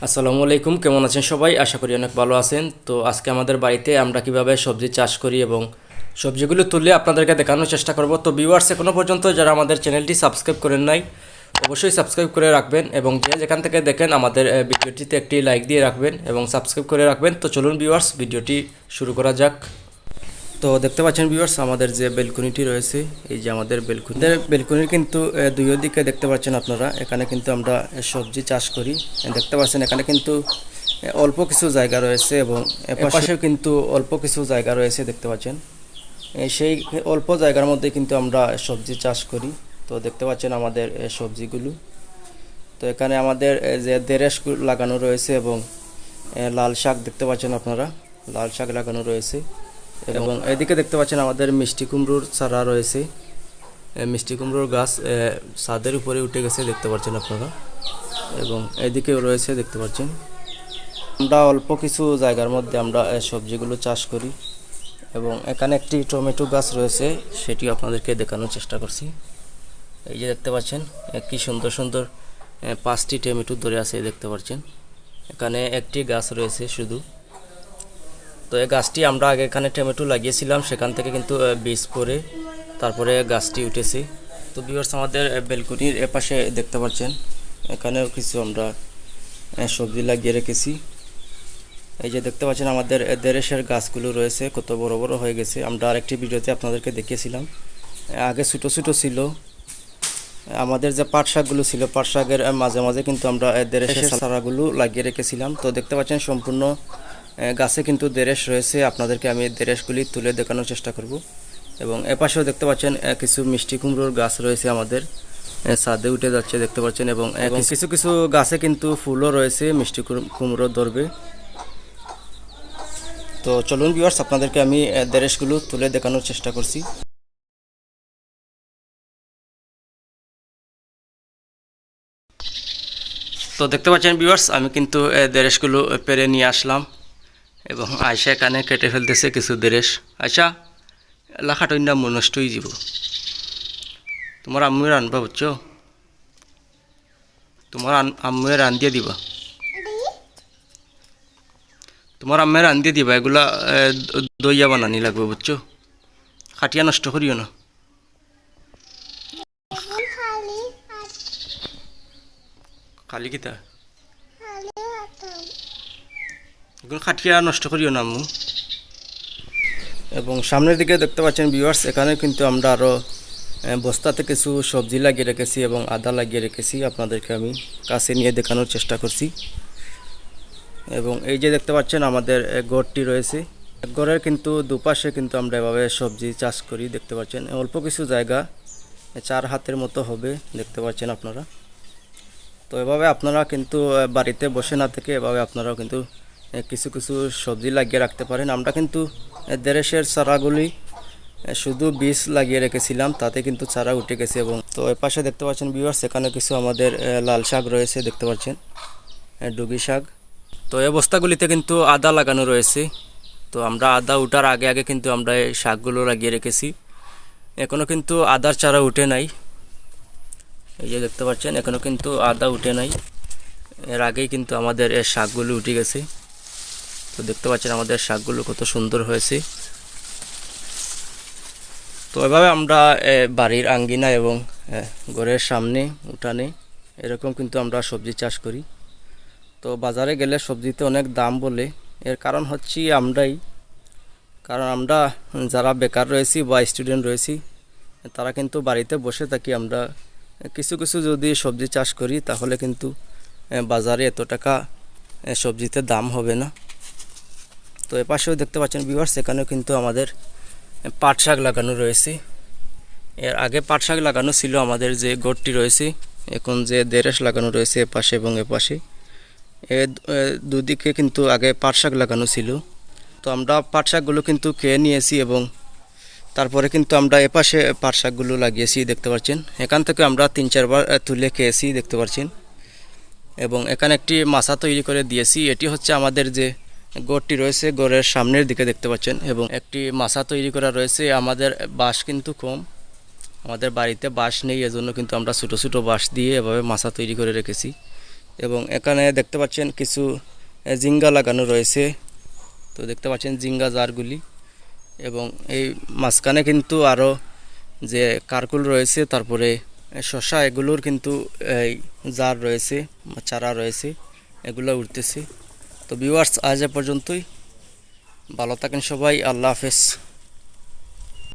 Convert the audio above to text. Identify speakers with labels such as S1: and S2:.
S1: আসসালামু আলাইকুম, কেমন আছেন সবাই? আশা করি অনেক ভালো আছেন। তো আজকে আমাদের বাড়িতে আমরা কিভাবে সবজি চাষ করি এবং সবজিগুলো তুলে আপনাদেরকে দেখানোর চেষ্টা করব। তো ভিউয়ার্স, এখনো পর্যন্ত যারা আমাদের চ্যানেলটি সাবস্ক্রাইব করেন নাই, অবশ্যই সাবস্ক্রাইব করে রাখবেন এবং যে যেখান থেকে দেখেন আমাদের ভিডিওটিতে একটি লাইক দিয়ে রাখবেন এবং সাবস্ক্রাইব করে রাখবেন। তো চলুন ভিউয়ার্স, ভিডিওটি শুরু করা যাক। তো দেখতে পাচ্ছেন ভিউয়ার্স, আমাদের যে বেলকনিটি রয়েছে, এই যে আমাদের বেলকনির কিন্তু দুই দিকে দেখতে পাচ্ছেন আপনারা, এখানে কিন্তু আমরা সবজি চাষ করি। দেখতে পাচ্ছেন এখানে কিন্তু অল্প কিছু জায়গা রয়েছে এবং এপাশেও কিন্তু অল্প কিছু জায়গা রয়েছে দেখতে পাচ্ছেন। সেই অল্প জায়গার মধ্যে কিন্তু আমরা সবজি চাষ করি। তো দেখতে পাচ্ছেন আমাদের সবজিগুলো। তো এখানে আমাদের যে দেরেশ লাগানো রয়েছে এবং লাল শাক দেখতে পাচ্ছেন আপনারা, লাল শাক লাগানো রয়েছে এবং এদিকে দেখতে পাচ্ছেন আমাদের মিষ্টি কুমড়োর চারা রয়েছে। মিষ্টি কুমড়োর গাছ ছাদের উপরে উঠে গেছে দেখতে পাচ্ছেন আপনারা, এবং এদিকেও রয়েছে দেখতে পাচ্ছেন। আমরা অল্প কিছু জায়গার মধ্যে আমরা সবজিগুলো চাষ করি এবং এখানে একটি টমেটো গাছ রয়েছে, সেটিও আপনাদেরকে দেখানোর চেষ্টা করছি। এই যে দেখতে পাচ্ছেন কি সুন্দর সুন্দর 5টি টমেটো ধরে আছে দেখতে পাচ্ছেন। এখানে একটি গাছ রয়েছে শুধু। তো এই গাছটি আমরা আগে এখানে টমেটো লাগিয়েছিলাম, সেখান থেকে কিন্তু বীজ পড়ে তারপরে গাছটি উঠেছে। তো ভিউয়ার্স, আমাদের বেলকনির এপাশে দেখতে পাচ্ছেন এখানেও কিছু আমরা সবজি লাগিয়ে রেখেছি। এই যে দেখতে পাচ্ছেন আমাদের দেরেশের গাছগুলো রয়েছে, কত বড় বড় হয়ে গেছে। আমরা আরেকটি ভিডিওতে আপনাদেরকে দেখিয়েছিলাম, আগে ছোটো ছোটো ছিল। আমাদের যে পাট শাকগুলো ছিল, পাট শাকের মাঝে মাঝে কিন্তু আমরা দেরেশের চারাগুলো লাগিয়ে রেখেছিলাম। তো দেখতে পাচ্ছেন সম্পূর্ণ গাছে কিন্তু দেরেশ রয়েছে। আপনাদেরকে আমি দেরেশগুলি তুলে দেখানোর চেষ্টা করব। এবং এপাশেও দেখতে পাচ্ছেন কিছু মিষ্টি কুমড়োর গাছ রয়েছে, আমাদের ছাদে উঠে যাচ্ছে দেখতে পাচ্ছেন। এবং কিছু কিছু গাছে কিন্তু ফুলও রয়েছে, মিষ্টি কুমড়ো ধরবে। তো চলুন ভিউয়ার্স, আপনাদেরকে আমি দেরেশগুলো তুলে দেখানোর চেষ্টা করছি। তো দেখতে পাচ্ছেন ভিউয়ার্স, আমি কিন্তু দেরেশগুলো পেরে নিয়ে আসলাম এবং আয়সা এখানে কেটে ফেলতেছে কিছু দেরেশ। আচ্ছা, লাখাটা নষ্ট হয়ে যাব। তোমার আম্মুয়ে রানবা, বুঝছো? তোমার আম্মুয়ে রান দিয়ে দিবা, তোমার আম্মের রান দিয়ে দিবা। এগুলা দইয়া বানানি লাগবে, বুঝছো? খাটিয়া নষ্ট করিও না। খালি কিতা এগুলো খাটিয়া নষ্ট করিও না আম্মু। এবং সামনের দিকে দেখতে পাচ্ছেন ভিউয়ার্স, এখানে কিন্তু আমরা আরও বস্তাতে কিছু সবজি লাগিয়ে রেখেছি এবং আদা লাগিয়ে রেখেছি। আপনাদেরকে আমি কাছে নিয়ে দেখানোর চেষ্টা করছি। এবং এই যে দেখতে পাচ্ছেন আমাদের গড়টি রয়েছে, গড়ের কিন্তু দুপাশে কিন্তু আমরা এভাবে সবজি চাষ করি দেখতে পাচ্ছেন। অল্প কিছু জায়গা, 4 হাতের মতো হবে দেখতে পাচ্ছেন আপনারা। তো এভাবে আপনারা কিন্তু বাড়িতে বসে না থেকে এভাবে আপনারাও কিন্তু কিছু কিছু সবজি লাগিয়ে রাখতে পারেন। আমরা কিন্তু দেরেশের চারাগুলি শুধু বীজ লাগিয়ে রেখেছিলাম, তাতে কিন্তু চারা উঠে গেছে। এবং তো এ পাশে দেখতে পাচ্ছেন ভিউয়ার্স, এখানে কিছু আমাদের লাল শাক রয়েছে দেখতে পাচ্ছেন, ডুগি শাক। তো এই বস্তাগুলিতে কিন্তু আদা লাগানো রয়েছে। তো আমরা আদা উঠার আগে আগে কিন্তু আমরা এই শাকগুলো লাগিয়ে রেখেছি। এখনও কিন্তু আদার চারা উঠে নাই। এই যে দেখতে পাচ্ছেন এখনও কিন্তু আদা উঠে নাই, এর আগেই কিন্তু আমাদের এই শাকগুলো উঠে গেছে। তো দেখতে পাচ্ছেন আমাদের শাকগুলো কত সুন্দর হয়েছে। তো এভাবে আমরা বাড়ির আঙ্গিনা এবং ঘরের সামনে উঠানে এরকম কিন্তু আমরা সবজি চাষ করি। তো বাজারে গেলে সবজিতে অনেক দাম বলে, এর কারণ হচ্ছে কারণ আমরা যারা বেকার রয়েছি বা স্টুডেন্ট রয়েছি, তারা কিন্তু বাড়িতে বসে থাকি। আমরা কিছু কিছু যদি সবজি চাষ করি তাহলে কিন্তু বাজারে এত টাকা সবজিতে দাম হবে না। তো এপাশেও দেখতে পাচ্ছেন ভিউয়ার্স, এখানেও কিন্তু আমাদের পাট শাক লাগানো রয়েছে। এর আগে পাট শাক লাগানো ছিল আমাদের যে গড়টি রয়েছে, এখন যে দেরেশ লাগানো রয়েছে এপাশে এবং এপাশে, দুদিকে কিন্তু আগে পাট শাক লাগানো ছিল। তো আমরা পাট শাকগুলো কিন্তু খেয়ে নিয়েছি এবং তারপরে কিন্তু আমরা এপাশে পাট শাকগুলো লাগিয়েছি দেখতে পাচ্ছেন। এখান থেকে আমরা 3-4 বার তুলে খেয়েছি দেখতে পাচ্ছেন। এবং এখানে একটি মাচা তৈরি করে দিয়েছি। এটি হচ্ছে আমাদের যে গড়টি রয়েছে, গড়ের সামনের দিকে দেখতে পাচ্ছেন। এবং একটি মাচা তৈরি করা রয়েছে। আমাদের বাঁশ কিন্তু কম, আমাদের বাড়িতে বাঁশ নেই, এজন্য কিন্তু আমরা ছোটো ছোটো বাঁশ দিয়ে এভাবে মাচা তৈরি করে রেখেছি। এবং এখানে দেখতে পাচ্ছেন কিছু জিঙ্গা লাগানো রয়েছে। তো দেখতে পাচ্ছেন জিঙ্গা জারগুলি, এবং এই মাঝখানে কিন্তু আরও যে কারকুল রয়েছে, তারপরে শশা, এগুলোর কিন্তু এই জার রয়েছে, চারা রয়েছে, এগুলো উঠতেছে। তো ভিউয়ার্স, আজ এ পর্যন্তই। ভালো থাকেন সবাই, আল্লাহ হাফেজ।